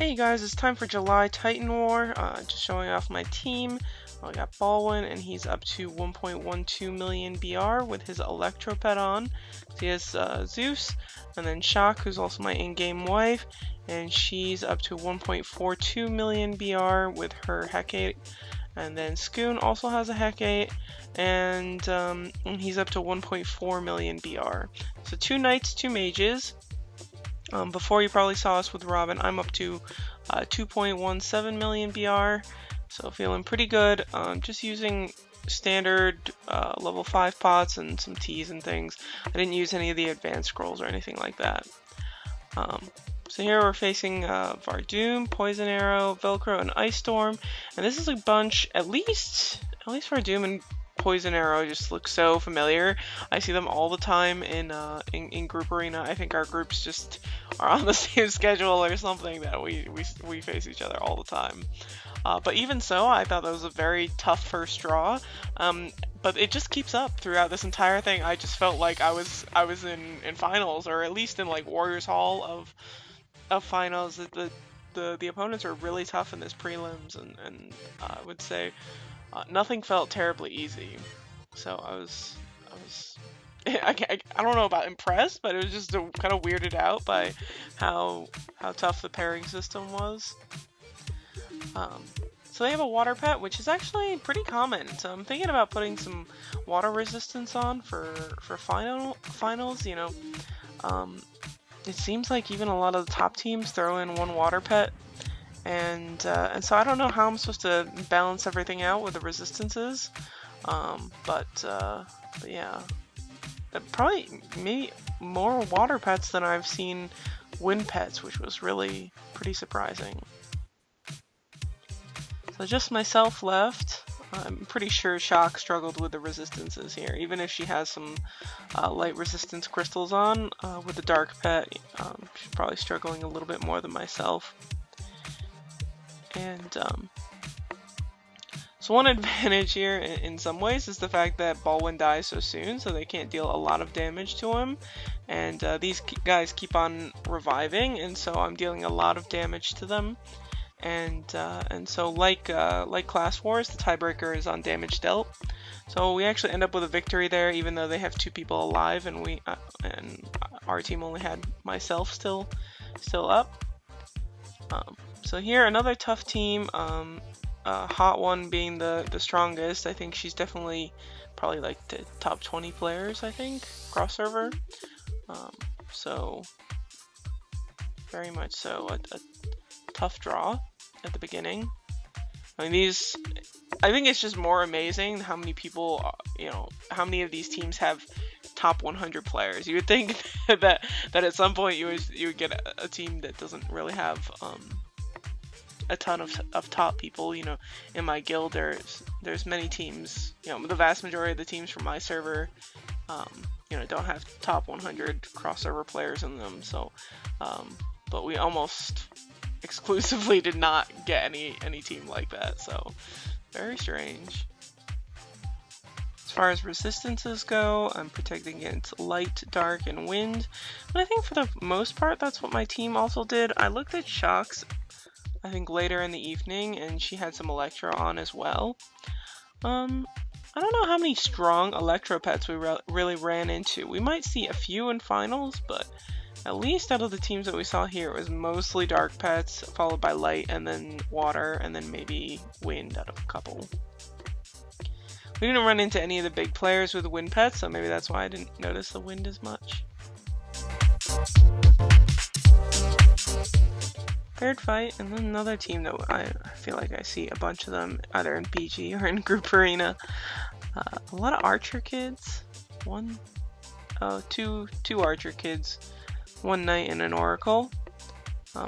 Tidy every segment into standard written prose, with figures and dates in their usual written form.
Hey guys, it's time for July Titan War. Just showing off my team. I got Ballwin, and he's up to 1.12 million BR with his Electro pet on. So he has Zeus, and then Shock, who's also my in-game wife, and she's up to 1.42 million BR with her Hecate. And then Scoon also has a Hecate, and he's up to 1.4 million BR. So 2 knights, 2 mages. Before you probably saw us with Robin, I'm up to 2.17 million BR, so feeling pretty good. Just using standard level 5 pots and some teas and things. I didn't use any of the advanced scrolls or anything like that. So here we're facing Wartune, Poison Arrow, Velcro, and Ice Storm, and this is a bunch. At least Wartune and Poison Arrow just look so familiar. I see them all the time in group arena. I think our groups just are on the same schedule or something, that we face each other all the time. But even so, I thought that was a very tough first draw. But it just keeps up throughout this entire thing. I just felt like I was in finals, or at least in like Warriors Hall of finals. The opponents are really tough in this prelims, and I would say nothing felt terribly easy. So I don't know about impressed, but it was just kind of weirded out by how tough the pairing system was. So they have a water pet, which is actually pretty common. So I'm thinking about putting some water resistance on for finals. You know, it seems like even a lot of the top teams throw in one water pet. And so I don't know how I'm supposed to balance everything out with the resistances, but yeah, probably maybe more water pets than I've seen wind pets, which was really pretty surprising. So just myself left. I'm pretty sure Shock struggled with the resistances here, even if she has some light resistance crystals on with the dark pet. She's probably struggling a little bit more than myself. And so one advantage here in some ways is the fact that Ballwin dies so soon, so they can't deal a lot of damage to him. And these guys keep on reviving, and so I'm dealing a lot of damage to them. And so like Class Wars, the tiebreaker is on damage dealt. So we actually end up with a victory there, even though they have 2 people alive, and our team only had myself still up. So here, another tough team, Hot One being the strongest. I think she's definitely probably like the top 20 players, I think, cross server. So very much so a tough draw at the beginning. I mean, I think it's just more amazing how many people, how many of these teams have top 100 players. You would think that at some point you would get a team that doesn't really have a ton of top people. In my guild there's many teams, the vast majority of the teams from my server don't have top 100 cross server players in them. So but we almost exclusively did not get any team like that, so very strange. As far as resistances go, I'm protecting against light, dark, and wind, but I think for the most part that's what my team also did. I looked at Shock's, I think, later in the evening, and she had some Electro on as well. I don't know how many strong Electro pets we really ran into. We might see a few in finals, but at least out of the teams that we saw here, it was mostly dark pets, followed by light, and then water, and then maybe wind out of a couple. We didn't run into any of the big players with wind pets, so maybe that's why I didn't notice the wind as much. Third fight, and then another team that I feel like I see a bunch of them either in BG or in group arena. A lot of archer kids. Two archer kids. 1 knight and an oracle.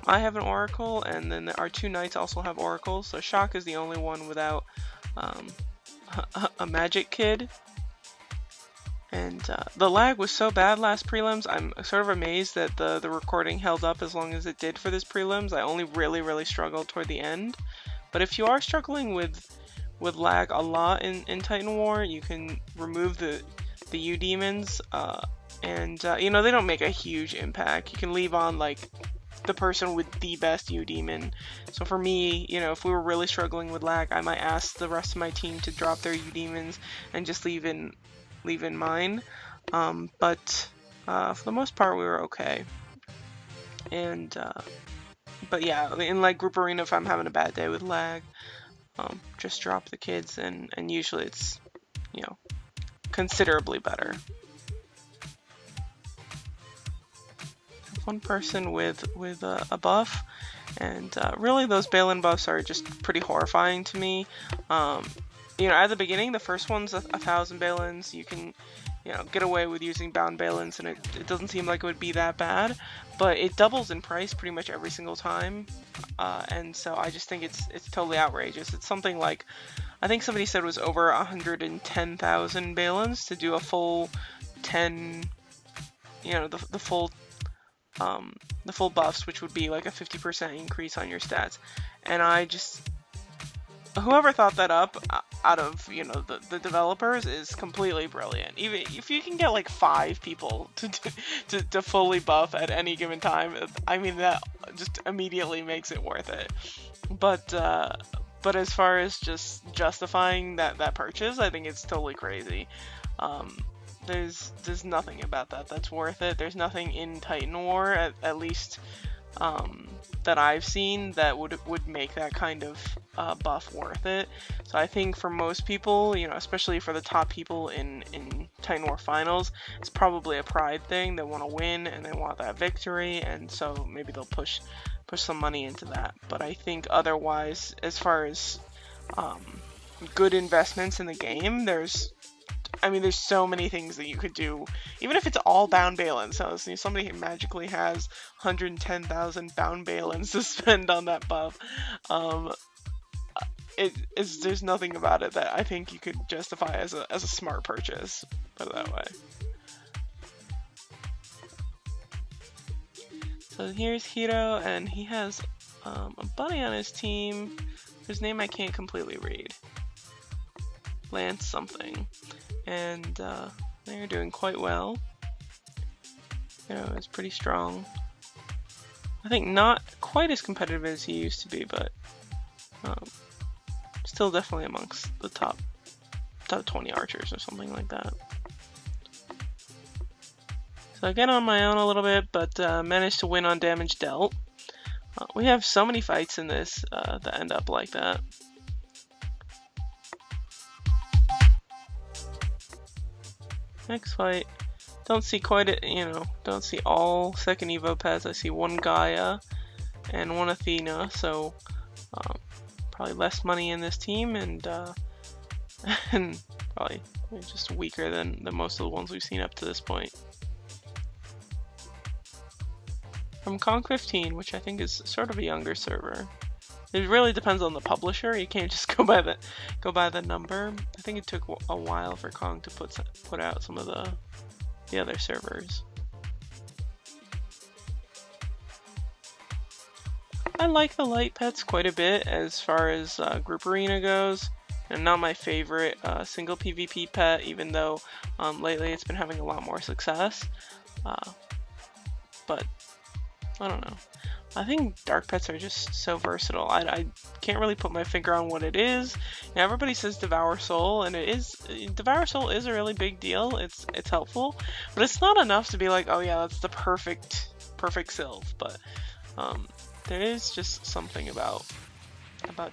I have an oracle, and then our 2 knights also have oracles, so Shock is the only one without a magic kid. And the lag was so bad last prelims, I'm sort of amazed that the recording held up as long as it did for this prelims. I only really struggled toward the end. But if you are struggling with lag a lot in Titan War, you can remove the U-demons, and they don't make a huge impact. You can leave on like the person with the best U demon. So for me, you know, if we were really struggling with lag, I might ask the rest of my team to drop their U demons and just leave in mine. But for the most part, we were okay. And but yeah, in like group arena, if I'm having a bad day with lag, just drop the kids, and usually it's, you know, considerably better. One person with a buff, and really those Ballwin buffs are just pretty horrifying to me. You know, at the beginning, the first one's 1,000 Ballwins. You can, you know, get away with using bound Ballwins, and it doesn't seem like it would be that bad, but it doubles in price pretty much every single time, and so I just think it's totally outrageous. It's something like, I think somebody said it was over 110,000 Ballwins to do a full 10, you know, the full buffs, which would be like a 50% increase on your stats. And I just, whoever thought that up out of, you know, the developers is completely brilliant. Even if you can get like 5 people to fully buff at any given time, I mean, that just immediately makes it worth it. But as far as just justifying that purchase, I think it's totally crazy. There's nothing about that that's worth it. There's nothing in Titan War, at least that I've seen, that would make that kind of buff worth it. So I think for most people, you know, especially for the top people in Titan War finals, it's probably a pride thing. They want to win and they want that victory, and so maybe they'll push some money into that. But I think otherwise, as far as good investments in the game, there's so many things that you could do, even if it's all bound Ballwins. So somebody who magically has 110,000 bound Ballwins to spend on that buff. There's nothing about it that I think you could justify as a smart purchase, put it that way. So here's Hiro, and he has a buddy on his team whose name I can't completely read. Lance something. And they're doing quite well. You know, it's pretty strong. I think not quite as competitive as he used to be, but still definitely amongst the top 20 archers or something like that. So I get on my own a little bit, but managed to win on damage dealt. We have so many fights in this that end up like that. Next fight, don't see don't see all second Evo pets. I see one Gaia and one Athena, so probably less money in this team, and probably just weaker than most of the ones we've seen up to this point. From Kong 15, which I think is sort of a younger server. It really depends on the publisher. You can't just go by the number. I think it took a while for Kong to put out some of the other servers. I like the light pets quite a bit as far as group arena goes, and not my favorite single PvP pet, even though lately it's been having a lot more success. But I don't know. I think dark pets are just so versatile. I can't really put my finger on what it is. Now, everybody says Devour Soul, and Devour Soul is a really big deal. It's helpful, but it's not enough to be like, oh yeah, that's the perfect sylph. But there is just something about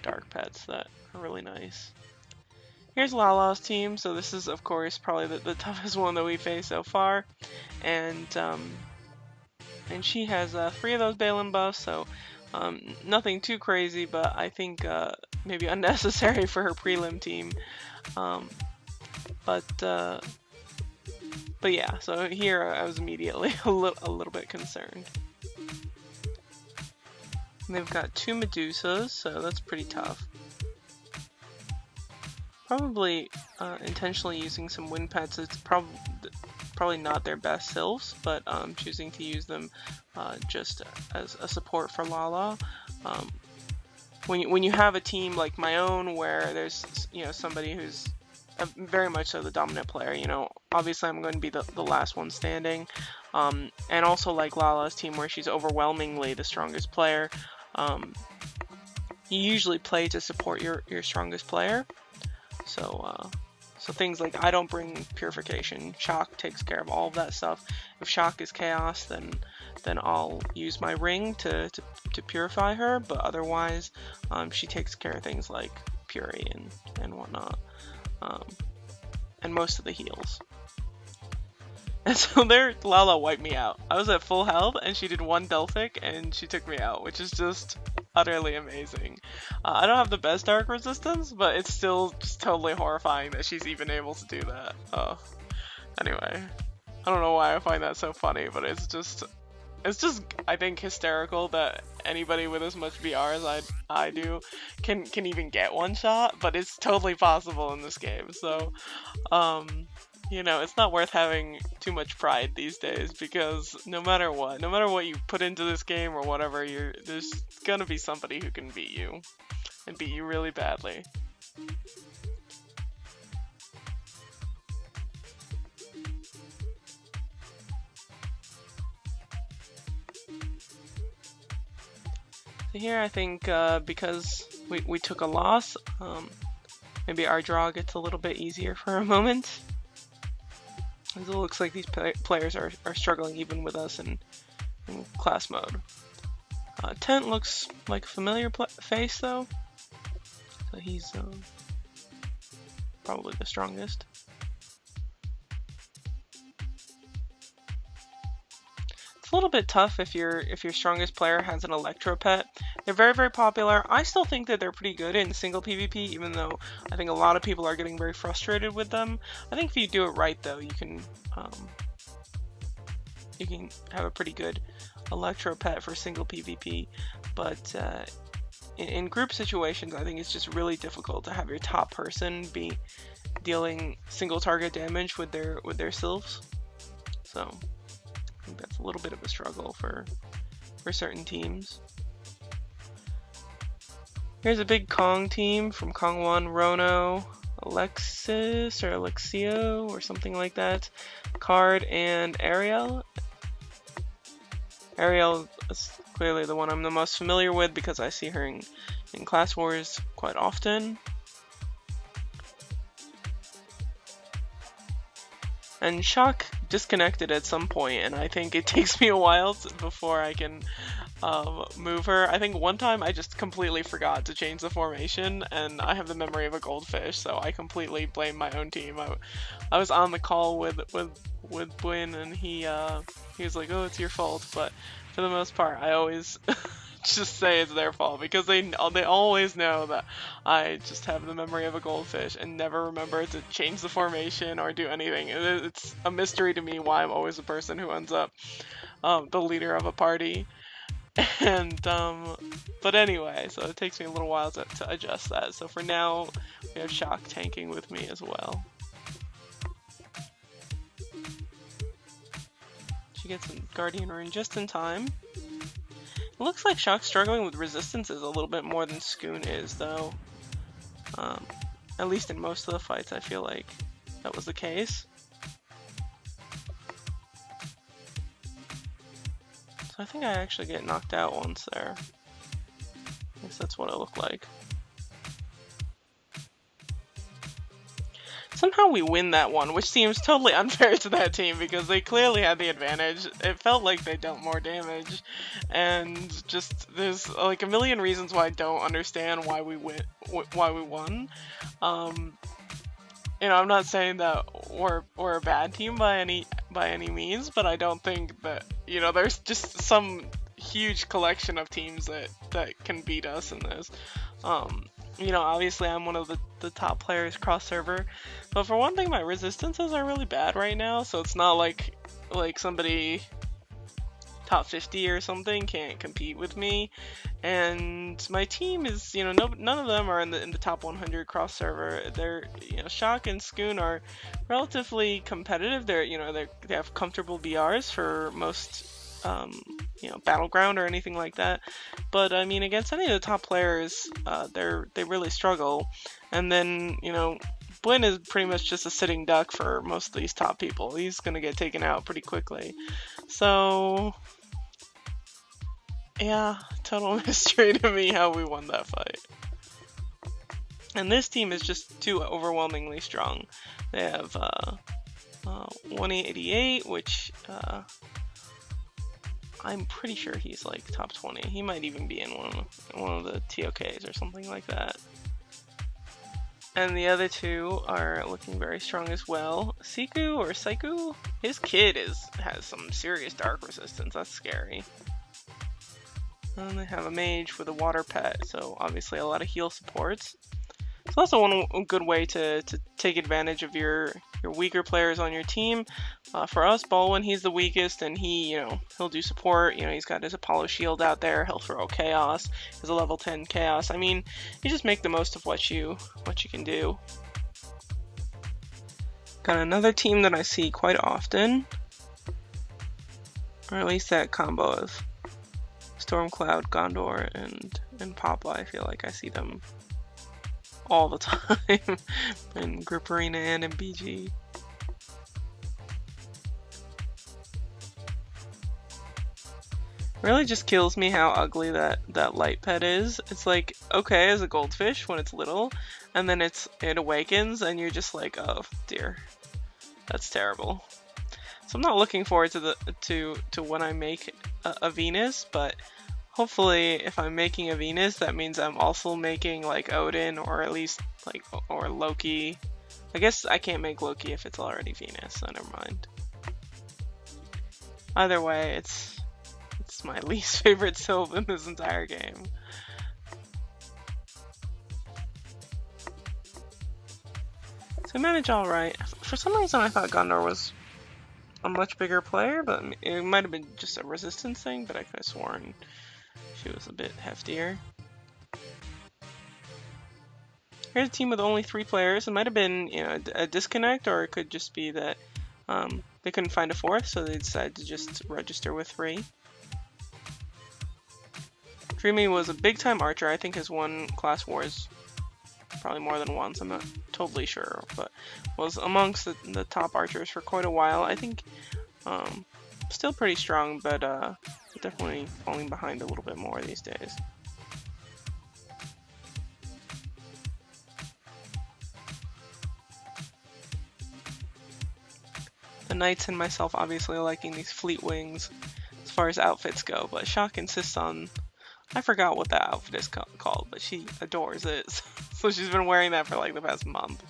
dark pets that are really nice. Here's Lala's team. So this is, of course, probably the toughest one that we faced so far, and she has 3 of those Ballwin buffs, so nothing too crazy, but I think maybe unnecessary for her prelim team. But yeah, so here I was immediately a little bit concerned. And they've got 2 Medusas, so that's pretty tough. Probably intentionally using some wind pets. It's probably not their best sylphs, but choosing to use them just as a support for Lala. When you have a team like my own, where there's somebody who's very much so the dominant player, obviously I'm going to be the last one standing. And also like Lala's team where she's overwhelmingly the strongest player. You usually play to support your strongest player. So things like I don't bring purification. Shock takes care of all of that stuff. If Shock is chaos, then I'll use my ring to purify her. But otherwise, she takes care of things like Puri and whatnot, and most of the heals. And so there, Lala wiped me out. I was at full health, and she did one Delphic, and she took me out, which is just utterly amazing. I don't have the best dark resistance, but it's still just totally horrifying that she's even able to do that. Anyway, I don't know why I find that so funny, but it's just I think hysterical that anybody with as much BR as I do can even get one shot, but it's totally possible in this game. So, you know, it's not worth having too much pride these days, because no matter what you put into this game or whatever, there's gonna be somebody who can beat you, and beat you really badly. So here I think because we took a loss, maybe our draw gets a little bit easier for a moment. It looks like these players are struggling even with us in class mode. Tent looks like a familiar face though, so he's probably the strongest. It's a little bit tough if your strongest player has an Electro pet. They're very, very popular. I still think that they're pretty good in single PvP, even though I think a lot of people are getting very frustrated with them. I think if you do it right, though, you can have a pretty good Electro pet for single PvP. But in group situations, I think it's just really difficult to have your top person be dealing single target damage with their sylphs. So I think that's a little bit of a struggle for certain teams. Here's a big Kong team from Kong 1, Rono, Alexis or Alexio or something like that, Card, and Ariel. Ariel is clearly the one I'm the most familiar with because I see her in Class Wars quite often. And Shock disconnected at some point, and I think it takes me a while before I can move her. I think one time I just completely forgot to change the formation, and I have the memory of a goldfish, so I completely blame my own team. I was on the call with Bwin, and he was like, "Oh, it's your fault," but for the most part, I always just say it's their fault because they always know that I just have the memory of a goldfish and never remember to change the formation or do anything. It's a mystery to me why I'm always the person who ends up the leader of a party. And but anyway, so it takes me a little while to adjust that. So for now, we have Shock tanking with me as well. She gets a Guardian Rune just in time. It looks like Shock's struggling with resistances a little bit more than Scoon is, though. At least in most of the fights, I feel like that was the case. So I think I actually get knocked out once there. I guess that's what it looked like. Somehow we win that one, which seems totally unfair to that team because they clearly had the advantage. It felt like they dealt more damage, and just there's like a million reasons why I don't understand why we won. You know, I'm not saying that we're a bad team by any means, but I don't think that, you know, there's just some huge collection of teams that can beat us in this. You know, obviously I'm one of the top players cross server, but for one thing, my resistances are really bad right now, so it's not like somebody top 50 or something can't compete with me. And my team is, you know, none of them are in the top 100 cross server. They're, you know, Shock and Scoon are relatively competitive. They're, you know, they have comfortable BRs for most you know, battleground or anything like that, but I mean, against any of the top players, they really struggle. And then, you know, Blinn is pretty much just a sitting duck for most of these top people. He's gonna get taken out pretty quickly. So yeah, total mystery to me how we won that fight. And this team is just too overwhelmingly strong. They have 188, which I'm pretty sure he's like top 20. He might even be in one of the TOKs or something like that. And the other two are looking very strong as well. Siku or Saiku, his kid has some serious dark resistance. That's scary. And they have a mage with a water pet, so obviously a lot of heal supports. So that's one good way to take advantage of your weaker players on your team. For us, Ballwin, he's the weakest, and he'll do support. He's got his Apollo shield out there. He'll throw chaos. He's a level 10 chaos. I mean, you just make the most of what you can do. Got another team that I see quite often, or at least that combo of Stormcloud, Gondor, and Papa. I feel like I see them all the time in Group Arena and in BG. Really just kills me how ugly that light pet is. It's like okay as a goldfish when it's little, and then it awakens and you're just like, oh dear, that's terrible. So I'm not looking forward to when I make a Venus, but hopefully if I'm making a Venus, that means I'm also making like Odin, or at least or Loki. I guess I can't make Loki if it's already Venus, so never mind. Either way, it's my least favorite Sylph in this entire game. So I managed alright. For some reason I thought Gondor was a much bigger player, but it might have been just a resistance thing, but I could have sworn she was a bit heftier. Here's a team with only 3 players. It might have been, a disconnect, or it could just be that they couldn't find a 4th, so they decided to just register with 3. Dreamy was a big-time archer. I think has won class wars probably more than once. I'm not totally sure, but was amongst the top archers for quite a while. I think still pretty strong, but definitely falling behind a little bit more these days. The Knights and myself obviously liking these fleet wings as far as outfits go, but Shock insists on, I forgot what that outfit is called, but she adores it. So she's been wearing that for like the past month.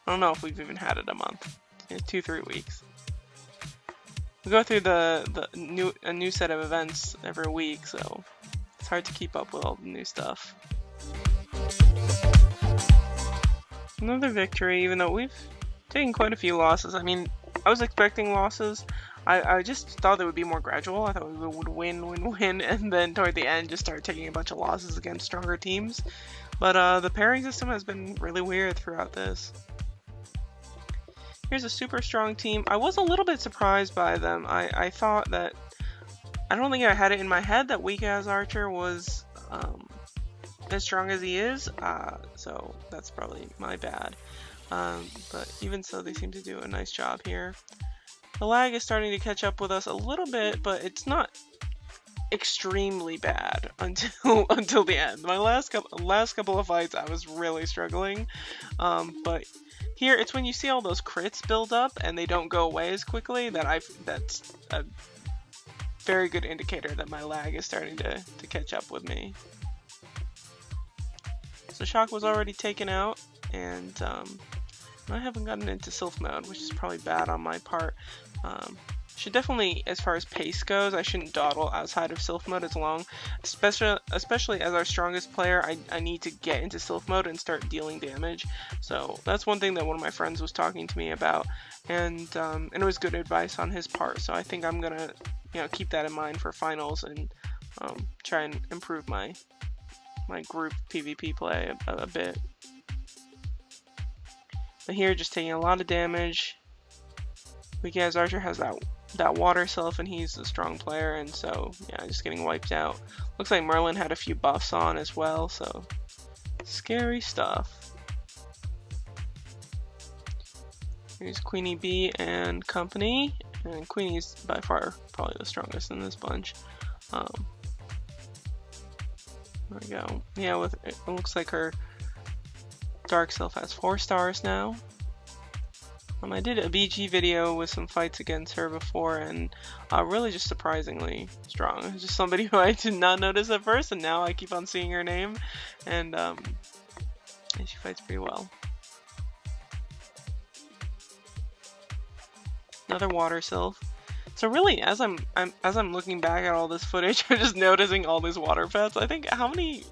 I don't know if we've even had it a month. 2-3 weeks. We go through a new set of events every week, so it's hard to keep up with all the new stuff. Another victory, even though we've taken quite a few losses. I mean, I was expecting losses. I just thought they would be more gradual. I thought we would win, and then toward the end just start taking a bunch of losses against stronger teams. But the pairing system has been really weird throughout this. Here's a super strong team. I was a little bit surprised by them. I thought that, I don't think I had it in my head that weak as Archer was as strong as he is, so that's probably my bad. But even so, they seem to do a nice job here. The lag is starting to catch up with us a little bit, but it's not extremely bad until the end. My last couple of fights, I was really struggling, but here it's when you see all those crits build up and they don't go away as quickly that's a very good indicator that my lag is starting to catch up with me. So Shock was already taken out, and I haven't gotten into Sylph mode, which is probably bad on my part. Should definitely, as far as pace goes, I shouldn't dawdle outside of Sylph mode as long. Especially as our strongest player, I need to get into Sylph mode and start dealing damage. So that's one thing that one of my friends was talking to me about, and it was good advice on his part. So I think I'm gonna keep that in mind for finals and try and improve my group PvP play a bit. But here, just taking a lot of damage. Weak as Archer has that water self, and he's a strong player, and so yeah, just getting wiped out. Looks like Merlin had a few buffs on as well, so scary stuff. Here's Queenie B and company, and Queenie's by far probably the strongest in this bunch. There we go. Yeah, it looks like her dark self has 4 stars now. I did a BG video with some fights against her before, and really just surprisingly strong. Just somebody who I did not notice at first, and now I keep on seeing her name, and she fights pretty well. Another water sylph. So really, as I'm looking back at all this footage, I'm just noticing all these water pets. I think how many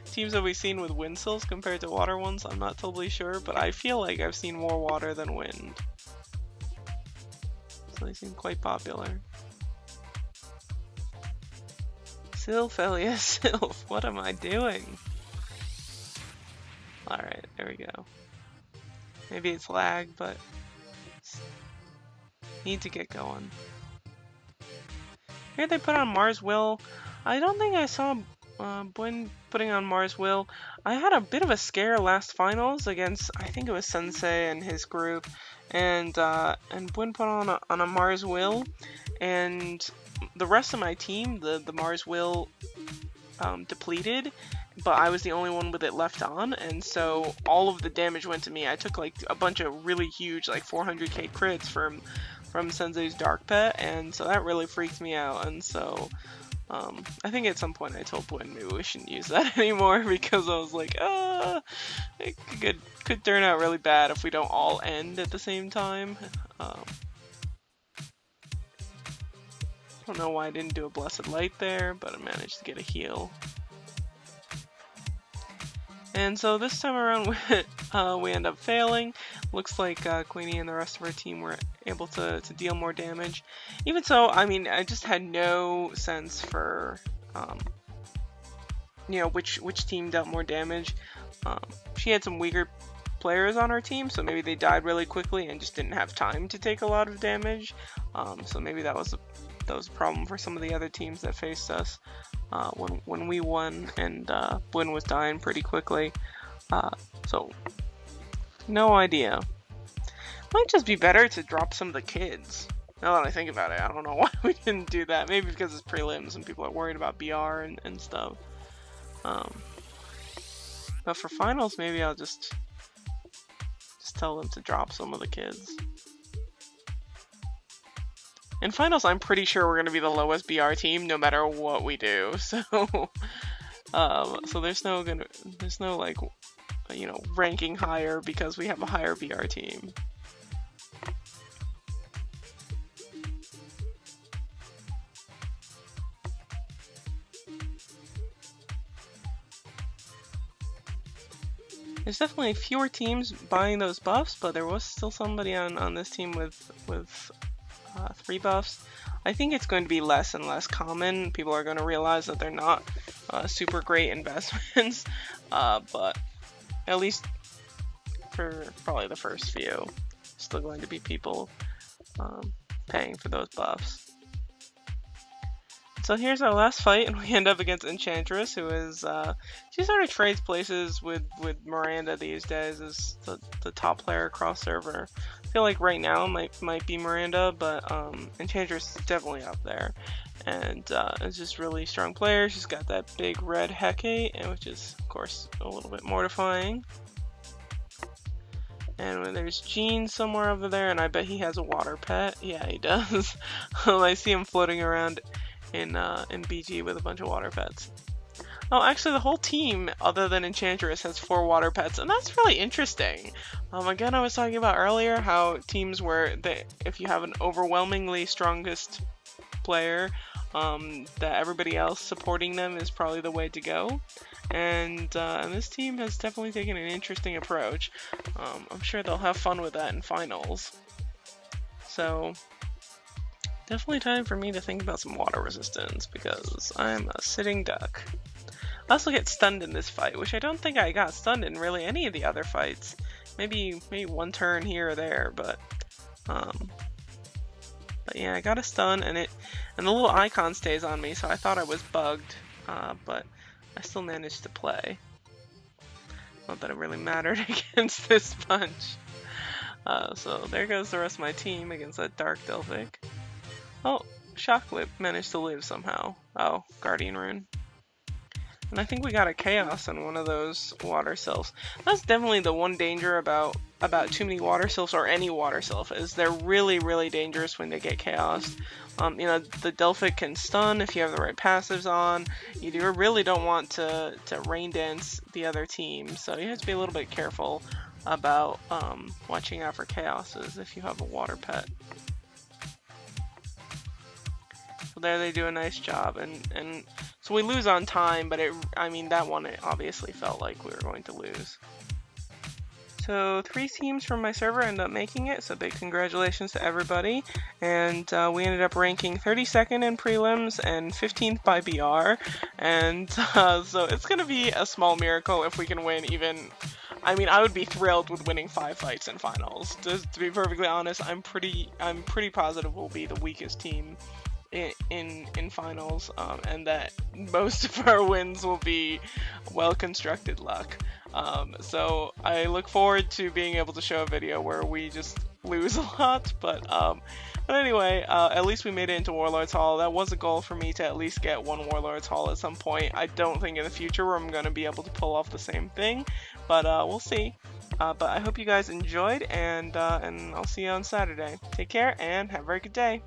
teams have we seen with wind sylphs compared to water ones? I'm not totally sure, but I feel like I've seen more water than wind. So they seem quite popular. Sylphelia sylph, what am I doing? Alright, there we go. Maybe it's lag, but need to get going. Here they put on Mars Will. I don't think I saw Bwin putting on Mars Will. I had a bit of a scare last finals against, I think it was Sensei and his group, and Bwin put on a Mars Will, and the rest of my team, the Mars Will, depleted, but I was the only one with it left on, and so all of the damage went to me. I took like a bunch of really huge, like 400k crits from Sensei's Dark Pet, and so that really freaked me out, and so I think at some point I told Bwin maybe we shouldn't use that anymore, because I was like, it could turn out really bad if we don't all end at the same time. I don't know why I didn't do a Blessed Light there, but I managed to get a heal. And so this time around, we end up failing. Looks like Queenie and the rest of our team were able to deal more damage. Even so, I mean, I just had no sense for, you know, which team dealt more damage. She had some weaker players on her team, so maybe they died really quickly and just didn't have time to take a lot of damage. So maybe that was a problem for some of the other teams that faced us when we won, and Bwin was dying pretty quickly. So no idea. Might just be better to drop some of the kids. Now that I think about it, I don't know why we didn't do that. Maybe because it's prelims and people are worried about BR and stuff. But for finals, maybe I'll just tell them to drop some of the kids. In finals, I'm pretty sure we're going to be the lowest BR team no matter what we do. So, so there's no like, you know, ranking higher because we have a higher BR team. There's definitely fewer teams buying those buffs, but there was still somebody on this team with 3 buffs. I think it's going to be less and less common. People are going to realize that they're not super great investments, but at least for probably the first few, still going to be people paying for those buffs. So here's our last fight, and we end up against Enchantress, who is, she sort of trades places with Miranda these days as the top player across server. I feel like right now might be Miranda, but Enchantress is definitely up there. And it's just really strong player. She's got that big red Hecate, which is, of course, a little bit mortifying. And when there's Gene somewhere over there, and I bet he has a water pet. Yeah, he does. I see him floating around in BG with a bunch of water pets. Oh, actually the whole team other than Enchantress has 4 water pets, and that's really interesting. Again, I was talking about earlier how teams where if you have an overwhelmingly strongest player, that everybody else supporting them is probably the way to go. And this team has definitely taken an interesting approach. I'm sure they'll have fun with that in finals. So definitely time for me to think about some water resistance, because I'm a sitting duck. I also get stunned in this fight, which I don't think I got stunned in really any of the other fights. Maybe one turn here or there, but yeah, I got a stun, and the little icon stays on me, so I thought I was bugged, but I still managed to play. Not that it really mattered against this bunch. So there goes the rest of my team against that Dark Delphic. Oh, Shocklip managed to live somehow. Oh, Guardian Rune. And I think we got a Chaos on one of those water sylphs. That's definitely the one danger about too many water sylphs, or any water sylph, is they're really, really dangerous when they get Chaos. You know, the Delphic can stun if you have the right passives on. You really don't want to rain dance the other team, so you have to be a little bit careful about watching out for Chaoses if you have a water pet. So there they do a nice job, and so we lose on time, but I mean, that one, it obviously felt like we were going to lose. So 3 teams from my server ended up making it, so big congratulations to everybody. And we ended up ranking 32nd in prelims and 15th by BR. And so it's going to be a small miracle if we can win even... I mean, I would be thrilled with winning 5 fights in finals. Just to be perfectly honest, I'm pretty positive we'll be the weakest team in finals, and that most of our wins will be well-constructed luck. So I look forward to being able to show a video where we just lose a lot, but anyway, at least we made it into Warlords Hall. That was a goal for me, to at least get one Warlords Hall at some point. I don't think in the future I'm going to be able to pull off the same thing, but we'll see. But I hope you guys enjoyed, and I'll see you on Saturday. Take care, and have a very good day.